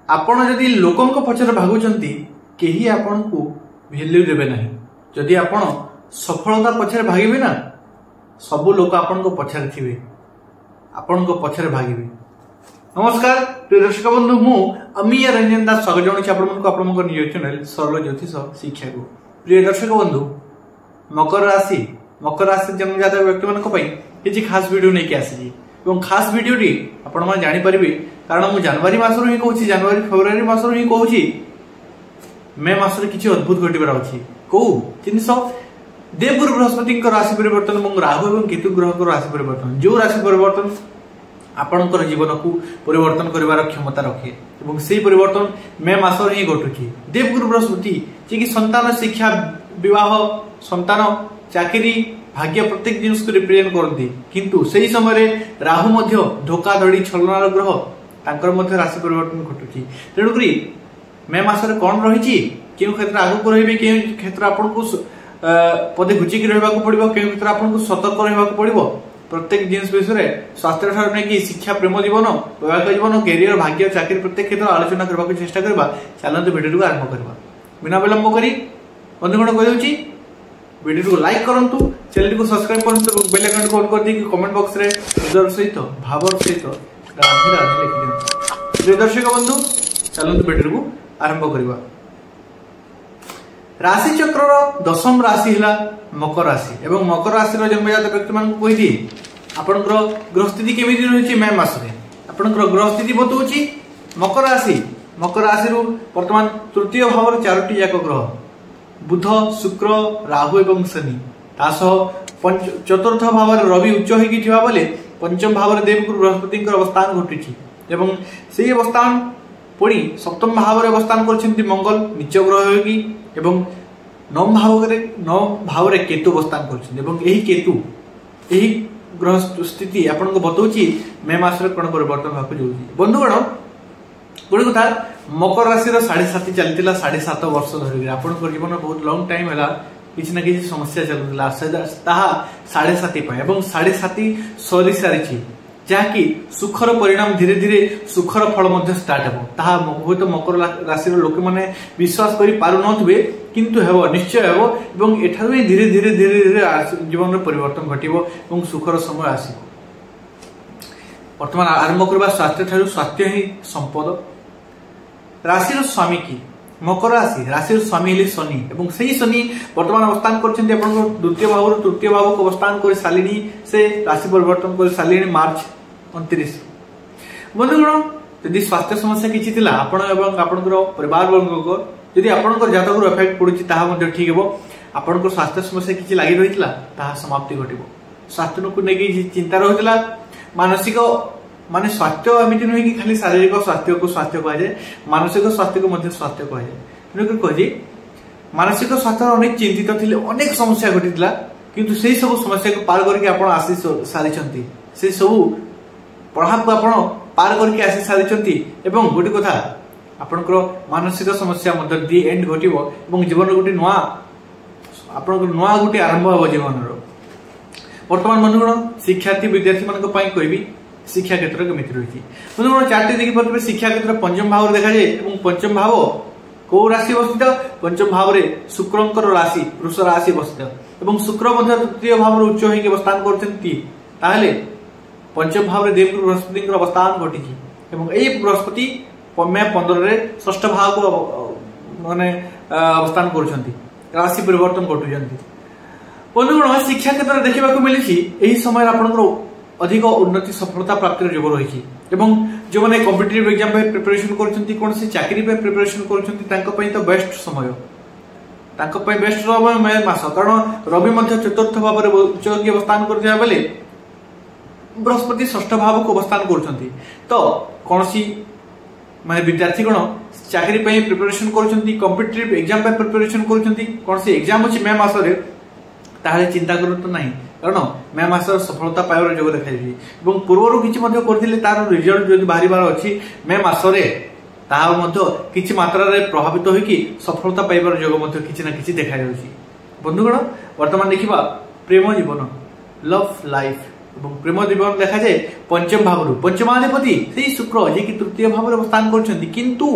आपण जदि लोकंक पछरे भागुचंती केही आपण को वैल्यू देबे नाही। जदि आपण सफलता पछरे भागिबे ना सब लोक आपण को पछरे थिबे, आपण को पछरे भागिबे। नमस्कार प्रिय दर्शक बंधु, मु अमीय रंजन दास स्वागत जणाउछि आपन को निज चैनल सरल ज्योतिष शिक्षा को। प्रिय दर्शक बंधु, मकर राशि जन्म जातक व्यक्ति मानक पई किछि खास वीडियो नै के आसी एवं खास वीडियो टी आपण माने जानि परिबे, कारण मु जनवरी मास रो ही कहूछि, जनवरी फेब्रुआरी मास रो ही कहूछि, मे मास रे किछि अद्भुत घटिबार अछि। को जिंस देवगुरु बृहस्पति राशि परिवर्तन और राहु एवं केतु ग्रह राशि परिवर्तन, जो राशि परिवर्तन आपणकर जीवन को परिवर्तन करिवार क्षमता रखे एवं से परिवर्तन मे मास रे ही घटुछि। देवगुरु बृहस्पति जे कि संतान, शिक्षा, विवाह, संतान, चाकरी, भाग्य प्रत्येक जिनिस को रिप्रेजेंट करती, किंतु सही समय राहु मध्य धोखाधड़ी छलनार ग्रह तांकर मध्य राशि परिवर्तन घटुछि। तेणुकरी मे मास रे कोन रहिछि, केउ क्षेत्र आगु रहिबे, केउ क्षेत्र आपन को पदे घुचिक रहबाक पड़िबो, केउ क्षेत्र आपन को सतर्क रहबाक पड़िबो। प्रत्येक जिनिस विषय स्वास्थ्य ठार नै शिक्षा, प्रेम जीवन, वैवाहिक जीवन, कैरियर, भाग्य, चाकरी प्रत्येक क्षेत्र आलोचना करबाक चेष्टा करबा। चलंतु वीडियो को आरंभ करबा। बिना विलंब करी बंधुगण कहि दउछि, वीडियो को लाइक करंतु, चैनल को सब्सक्राइब करंतु, बेल आइकन को ऑन कर दी, कमेंट बॉक्स रे उदर सहित भावर सहित राधे राधे लिख दियंतु। प्रिय दर्शक बंधु, चलंतु वीडियो को आरंभ करबा। राशि चक्र दशम राशि हिला मकर राशि एवं मकर राशि रो जन्म जातक व्यक्ति मान को कहि दी आपनकर ग्रह स्थिति केमिति रहिछि। मे मास रे आपनकर ग्रह स्थिति बतौछि मकर राशि रो वर्तमान तृतीय भाव रे चारोटी जाक ग्रह बुध, शुक्र, राहु एवं शनि, तासह चतुर्थ भाव रे रवि उच्च होई थिबा बोले पंचम भाव रे देवगुरु बृहस्पति अवस्थान घटिछि एवं सेही अवस्थान पुणी सप्तम भाव रे अवस्थान करछन्ति मंगल नीच ग्रह होगी एवं नवम भाव रे केतु अवस्थान करछन्ति एवं एही केतु एही ग्रह स्थिति आपन को बतौछि मे मास रे कोन परिवर्तन भाको जोछि। बंधुगण गोटे कथा, मकर राशि रो 7.5 चलतिला, 7.5 वर्ष धरि आपन को जीवन बहुत लॉन्ग टाइम हला किछ ना किछ समस्या चलुतला, ताहा 7.5 पाए एवं 7.5 सरी सारिछि, जहाँकि सुखर परिणाम धीरे धीरे सुखर फल मध्य स्टार्ट हो। ताहा बहुत मकर राशि लोक माने विश्वास करि पारु नथबे, किंतु हेबो, निश्चय हेबो एवं एठारु धीरे धीरे धीरे धीरे जीवन में परिवर्तन घटिबो एवं सुखर समय आसीबो। वर्तमान आरंभ करबा स्वास्थ्य ठारु, स्वास्थ्य ही संपद। राशि स्वामी की मकर राशि स्वामी हेले शनि एवं सही शनि वर्तमान अवस्थान करछन्ति आपन द्वितीय भाव रो तृतीय भाव को अवस्थान कर सालिनी, से राशि परिवर्तन कर सालिनी मार्च 29। बंधुगण, यदि स्वास्थ्य समस्या किछि थिला आपन एवं आपनकर परिवार वर्ग को यदि आपनकर जातक रो इफेक्ट पड़ुछि, ताहा मध्ये ठीक हेबो। आपनकर स्वास्थ्य समस्या किछि लागि रहितला ताहा समाप्ति घटिबो। स्वास्थ्य को नेकी चिंता रहितला, मानसिक माने स्वास्थ्य एमिति नुहे कि खाली शारीरिक स्वास्थ्य को स्वास्थ्य कहा जाए, मानसिक स्वास्थ्य को मध्य स्वास्थ्य कहा जाए। तेणुकर कहि मानसिक स्वास्थ्य अनेक चिंतित थिले, अनेक समस्या घटितला, किंतु सेही सब समस्या को पार करके आपण आसी सारिछंती, से सब पढ़ा को आपण पार करके आसी सारिछंती एवं गोटे कथा आपनकर मानसिक समस्या मध्य दी एंड घटिबो एवं जीवन गोटे नुआ आपनकर नुआ गोटे आरंभ हो जीवन रो। वर्तमान बंधुगण, शिक्षार्थी विद्यार्थी मानक पई कहबी शिक्षा क्षेत्र केमिति रही बंधुगण, चार्ट देखि परबे शिक्षा क्षेत्र पंचम भाव देखा जाए एवं पंचम भाव को राशि अवस्थित, पंचम भाव रे शुक्रंकर राशि वृष राशि अवस्थित एवं शुक्र मध्य तृतीय भाव रे उच्च होई अवस्थान करछन्ती, ताहले पंचम भाव रे देवगुरु बृहस्पति अवस्थान घटिछि एवं एई बृहस्पति मे 15 रे षष्ठ भाव को माने अवस्थान करछन्ती, राशि परिवर्तन घटुछन्ती। बंधुगण, शिक्षा क्षेत्र देखिबा को मिलिछि एही समय आपनकर अधिक उन्नति सफलता प्राप्ति योग रही एवं जो मैंने कॉम्पिटिटिव एग्जाम पे प्रिपरेशन करछन्ती, कौन सी चाकरी पे प्रिपरेशन करछन्ती, तांको पई तो बेस्ट समय, तांको पई बेस्ट समय मे मास, कारण रवि मध्य चतुर्थ भाव रे उच्च की अवस्थान कर दिया बेले बृहस्पति षष्ठ भाव को अवस्थान करछन्ती। तो कौन सी माने विद्यार्थी गण चाकरी पे प्रिपरेशन करछन्ती, कॉम्पिटिटिव एग्जाम पे प्रिपरेशन करछन्ती, कौन सी एग्जाम अछि मे मास रे, ताहे चिंता करत नाही, कारण मे मास सफलता पाइबार योग देखा पूर्वर कि तार रिजल्ट जो बाहर अच्छी मे मासरे कि मात्रा प्रभावित होगी सफलता पाइबार योग किसी ना कि देखा। बंधुगण, वर्तमान देखा प्रेम जीवन, लव लाइफ ଏବଂ ପ୍ରେମ ଜୀବନ ଦେଖାଯାଏ ପଞ୍ଚମ ଭାବରୁ ପଞ୍ଚମାଧିପତି ସେଇ ଶୁକ୍ର ଯିଏକି ତୃତୀୟ ଭାବରେ ଅବସ୍ଥାନ କରୁଛନ୍ତି, କିନ୍ତୁ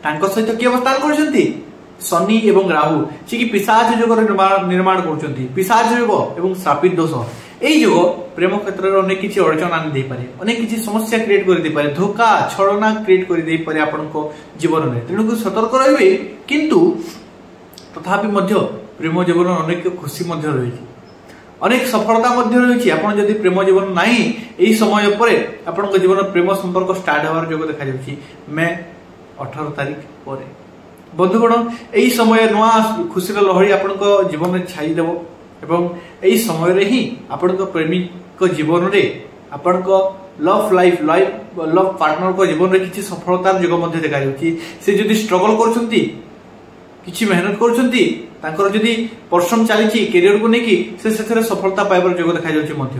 ତାଙ୍କ ସହିତ କିଏ ଅବସ୍ଥାନ କରୁଛନ୍ତି? ଶନି ଏବଂ ରାହୁ, ଯିଏକି ପିଶାଚ ଯୋଗର ନିର୍ମାଣ କରୁଛନ୍ତି। ପିଶାଚ ଯୋଗ ଏବଂ ଶ୍ରାପିତ ଦୋଷ, এই যোগ প্রেম ক্ষেত্রে অনেক কিছু অর্জন আনি দেইপারে, অনেক কিছু সমস্যা ক্রিয়েট করে দেইপারে, ধোকা ছলনা ক্রিয়েট করে দেইপারে আপনার জীবনে। তেণু সতর্ক রহবে, কিন্তু তথাপি মধ্য প্রেম জীবন অনেক খুশি মধ্য রয়েছে, অনেক সফলতা মধ্যে রয়েছে। আপনার যদি প্রেম জীবন নাই এই সময় পরে আপনার জীবন প্রেম সম্পর্ক স্টার্ট হওয়ার যোগ দেখা যাচ্ছে মে 18 তারিখ পরে। বন্ধুগণ, এই সময়ে নূয়া খুশির লহরি আপনার জীবনে ছাই দেব এবং এই সময়ের হি আপনার প্রেমিক জীবনে আপনার লভ লাইফ লভ পার্টনর জীবনে কিছু সফলতার যোগ মধ্যে দেখা যাচ্ছে। সে যদি স্ট্রগল করছেন, কিছু মেহনত করছেন, তাঁর যদি পরিশ্রম চালিছি ক্যারিয়ার কু নেই, সে সেথরে সফলতা পাইবার যোগ দেখা যাচ্ছে মধ্য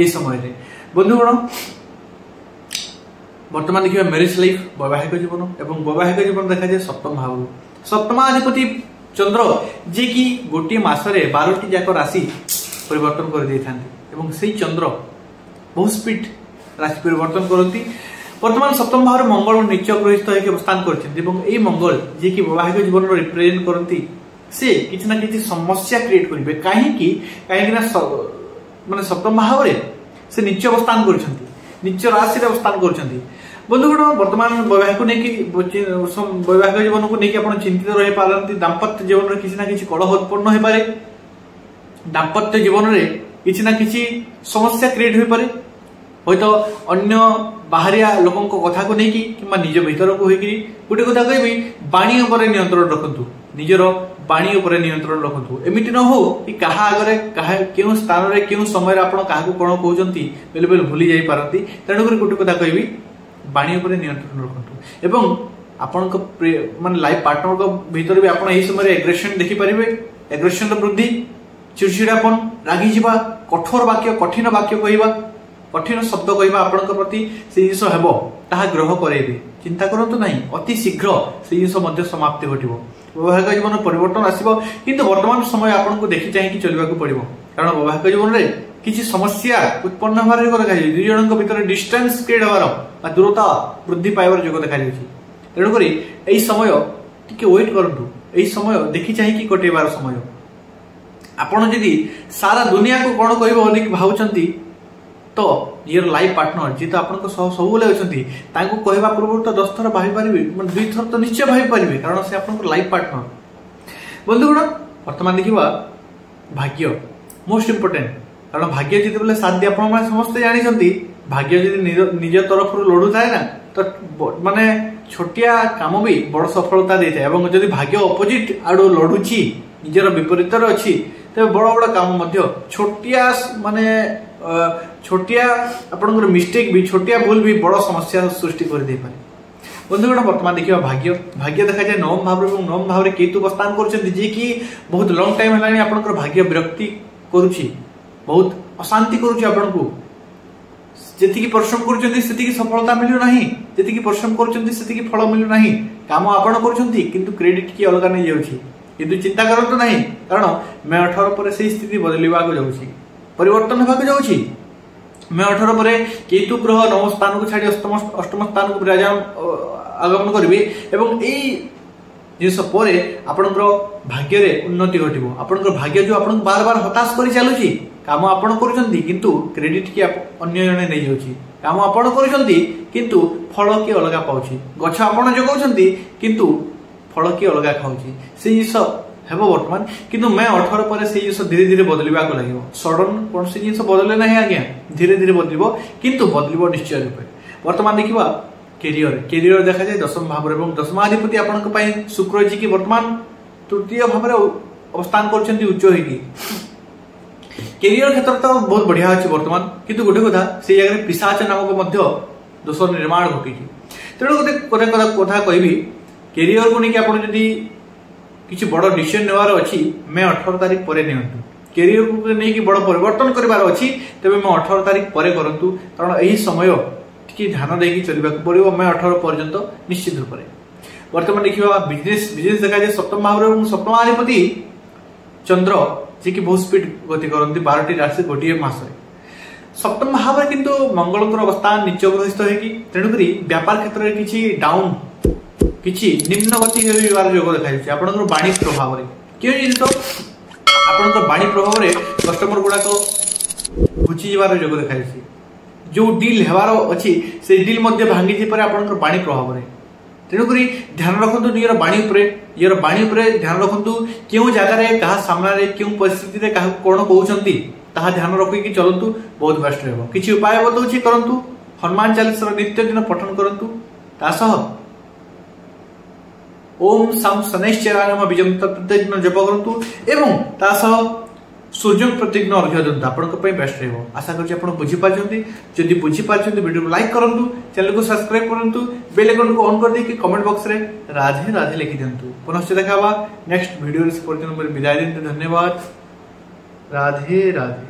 এই সময়ে। বন্ধুগণ, বর্তমান দেখিবা ম্যারেজ লাইফ বৈবাহিক জীবন এবং বৈবাহিক জীবন দেখা যায় সপ্তম ভাব। সপ্তমাধিপতি চন্দ্র, যে কি গোটিয়ে মাসরে 12টি যাক রাশি পরিবর্তন করে দিয়ে থাকে এবং সেই চন্দ্র বহু স্পিড রাশি পরিবর্তন করতে। বর্তমান সপ্তম ভাবে মঙ্গল নিচ গ্রহিত হয়ে অবস্থান করছেন এবং এই মঙ্গল যে কি বৈবাহিক জীবন রিপ্রেজেন্ট করতে, সে কিছু না কিছু সমস্যা ক্রিয়েট করবে। কাহিঁকি না মানে সপ্তম ভাবে সে নিচ অবস্থান করছেন, নিচ রাশি অবস্থান করছেন। বন্ধুগণ, বর্তমান বৈবাহিক নেই বৈবাহিক জীবনকে নেই আপনার চিন্তিত রয়ে পারନ୍ତି। দাম্পত্য জীবনের কিছু না কিছু কলহ উৎপন্ন হয়ে পড়ে, দাম্পত্য জীবনের কিছু না কিছু সমস্যা ক্রিয়েট হয়ে পড়ে, হয়তো অন্য বাহারিয়া লোকଙ୍କ কথাকে নেই কিংবা নিজ ভিতরକୁ হইকি। গোটে কথা কইবি, বাণী উপরে নিয়ন্ত্রণ রাখন্তু, নিজের বাণী উপরে নিয়ন্ত্রণ রাখন্তু। এমিতি ন হো কি কাহা আগরে কেউ স্থাନରେ কেউ সময় আপনার কাহাকে কোণ কହୁଛନ୍ତି বেলে বেলে ভুলি যাই পারନ୍ତି। তেণুকরি গোটে কথা কইবি, বাণী উপরে নিয়ন্ত্রণ রাখন্তু এবং আপনার মানে লাইফ পার্টনর ভিতরে भी আপনার এই সময় এগ্রেসন দেখিপারে। এগ্রেসন বৃদ্ধি, চিড়চিড়াপন, রাগি যা, কঠোর বাক্য কঠিন বাক্য কহা, কঠিন শব্দ কহা আপনার প্রতি সেই জিনিস হব, তাহা গ্রহ করাইবে। চিন্তা করতু না, অতি শীঘ্র সেই জিনিস মধ্যে সমাপ্তি ঘটব। বৈবাহিক জীবন পরিবর্তন আসব, কিন্তু বর্তমান সময় আপনার দেখি চাহিকি চলবাক পড়ব, কারণ বৈবাহিক জীবনের কিছু সমস্যা উৎপন্ন হওয়ার যোগ দেখা যাচ্ছে। দুই জনক ভিতরে ডিস্টেন্স ক্রিয়েট হওয়ার বা দূরতা বৃদ্ধি পাইবার যোগ দেখা যাচ্ছে। তেণুকরি এই সময় টিকে ওয়েট করতু, এই সময় দেখি চাহিকি কটাইবার সময়। আপনার যদি সারা দুনিয়া কোণ কহ অনেক ভাবুচ্ছেন, তো নিজের লাইফ পার্টনর যে তো আপনার সবুলে অনেক তাকে কহা পূর্ব তো 10 থর ভাবি পারে, মানে 2 থর তো নিশ্চয় ভাবি পারে, কারণ সে আপনার লাইফ পার্টনর। বন্ধুগণ, বর্তমান দেখা ভাগ্য মোস্ট ইম্পর্টেন্ট, কারণ ভাগ্য যেতবে সাথ দিয়ে আপনার সমস্তে জাঁচান, ভাগ্য যদি নিজ তরফ লড়ু থাকে না, তো মানে ছোটিয়া কাম বি বড় সফলতা দিয়ে থাকে। এবং যদি ভাগ্য অপোজিট আড়ু লড়ুছি, নিজের বিপরীতরে অছি, তবে বড় বড় কাম মধ্য ছোটিয়া মানে ছোটিয়া আপনার মিস্টেক বি, ছোটিয়া ভুল বি বড় সমস্যা সৃষ্টি করে দিয়ে পারে। বন্ধুগণ, বর্তমান দেখা ভাগ্য, ভাগ্য দেখা যায় নবম ভাব এবং নবম ভাবে কেতু অবস্থান করছেন, যে কি বহুত লং টাইম হলানি আপনার ভাগ্য বিরক্তি করুছি, বহুত অশান্তি করুছি। আপনার যেতিকি পরিশ্রম করছেন সেতিকি সফলতা মিলু না, যেতিকি পরিশ্রম করছেন সেতিকি ফল মিলু না। কাম আপন করছেন কিন্তু ক্রেডিট কি অলগা নেই যাଉଛି। কিন্তু চিন্তা করতু না, কারণ মে 18 পরে সেই স্থিতি বদলিবাক যাଉଛି, পরিবর্তন হওয়া যাচ্ছে। মে 18 পরে কেতু গ্রহ নবম স্থানକୁ ছাড়ি অষ্টম স্থানକୁ বিরাজমান আগমন করবে এবং এই জিনিস পরে আপনার ভাগ্যরে উন্নতি ঘটব। আপনার ভাগ্য যে আপনার বার বার হতাশ করে চালুছি, কাম আপন করছেন কিন্তু ক্রেডিট কি অন্য জনে নেই যাଉଛି। কাম আপন করছেন কিন্তু ফল কি অলগা পাଉଛି। গছ আপন যোগাউছেন কিন্তু ফল কি অলগা খাଉଛି। সেই জিনিস ହେବ বর্তমান, কিন্তু মে 18 পরে সেই জিনিস ধীরে ধীরে বদলিবাক লাগিব। সডন কোনসি জিনিস বদলে না আজ্ঞা, ধীরে ধীরে বদলিব, কিন্তু বদলিব নিশ্চয় রূপে। বর্তমান দেখিবা ক্যারিয়র দেখা যায় দশম ভাবে এবং দশমাধিপতি আপনার শুক্র জি কি বর্তমান তৃতীয় ভাবে অবস্থান করছেন উচ্চ হয়েকি। ক্যারিয়র ক্ষেত্রে তো বহুত বঢ়িয়া আছে বর্তমান, কিন্তু গোটে কথা সেই জায়গায় পিশাচ নামক মধ্য দোষ নির্মাণ ঘটিছে। তেমন গোটে কথা কবি, ক্যারিয়র কু নেই আপনার যদি কিছু বড় ডিসিশন নেওয়ার অছি মে 18 তারিখ পরে নিয়ন্তু। ক্যারিয়র কু নেই বড় পরিবর্তন করবার অছি, তবে মে 18 তারিখ পরে করন্তু, কারণ এই সময় টিকে ধ্যান দিয়ে চলবাক পড়ব মে 18 পর্যন্ত নিশ্চিত রূপে। বর্তমান দেখা বিজনেস দেখা যায় সপ্তম ভাবে এবং সপ্তমাধিপতি চন্দ্র যে কি বহু স্পিড গতি করতে 12টি রাশি গোটিয়ে মাসে। सप्तम भाव में किंतु मंगल अवस्थान नीच ग्रहित होगी तेणुक व्यापार क्षेत्र में किसी डाउन किसी निम्न गति योग देखा आपंकर वाणी प्रभाव में क्यों जिन आपंकर वाणी प्रभाव में कस्टमर गुड़ाक घुची जबार योग देखा जो डील हेबार अच्छी से डील भांगी आपंकर वाणी प्रभाव में तेणुक ध्यान रखु निजर वाणी ध्यान रखु क्यों जगार क्या सामने क्यों परिस्थिति कौन कहते ताहा ध्यान रखिकी चलतु बहुत बेस्ट रहा किसी उपाय बताऊँ करंतु हनुमान चालीसा नित्य दिन पठन करंतु तासह ओम सम शनैश्चराय नमः बीजम प्रत्येक दिन जप करंतु एवं तासह सूर्य प्रतिज्ञ अर्घ्य दिंतु आपंप बेस्ट रहा आशा कर बुझी पार्टी जदि बुझी पार्टी वीडियो को लाइक करूँ चैनल को सब्सक्राइब करूँ बेल आइकन को ऑन कर देकी कमेंट बॉक्स रे राधे राधे लिखि दिंतु पुनश्च देखा नेक्स्ट वीडियो विदाय दिन धन्यवाद राधे राधे।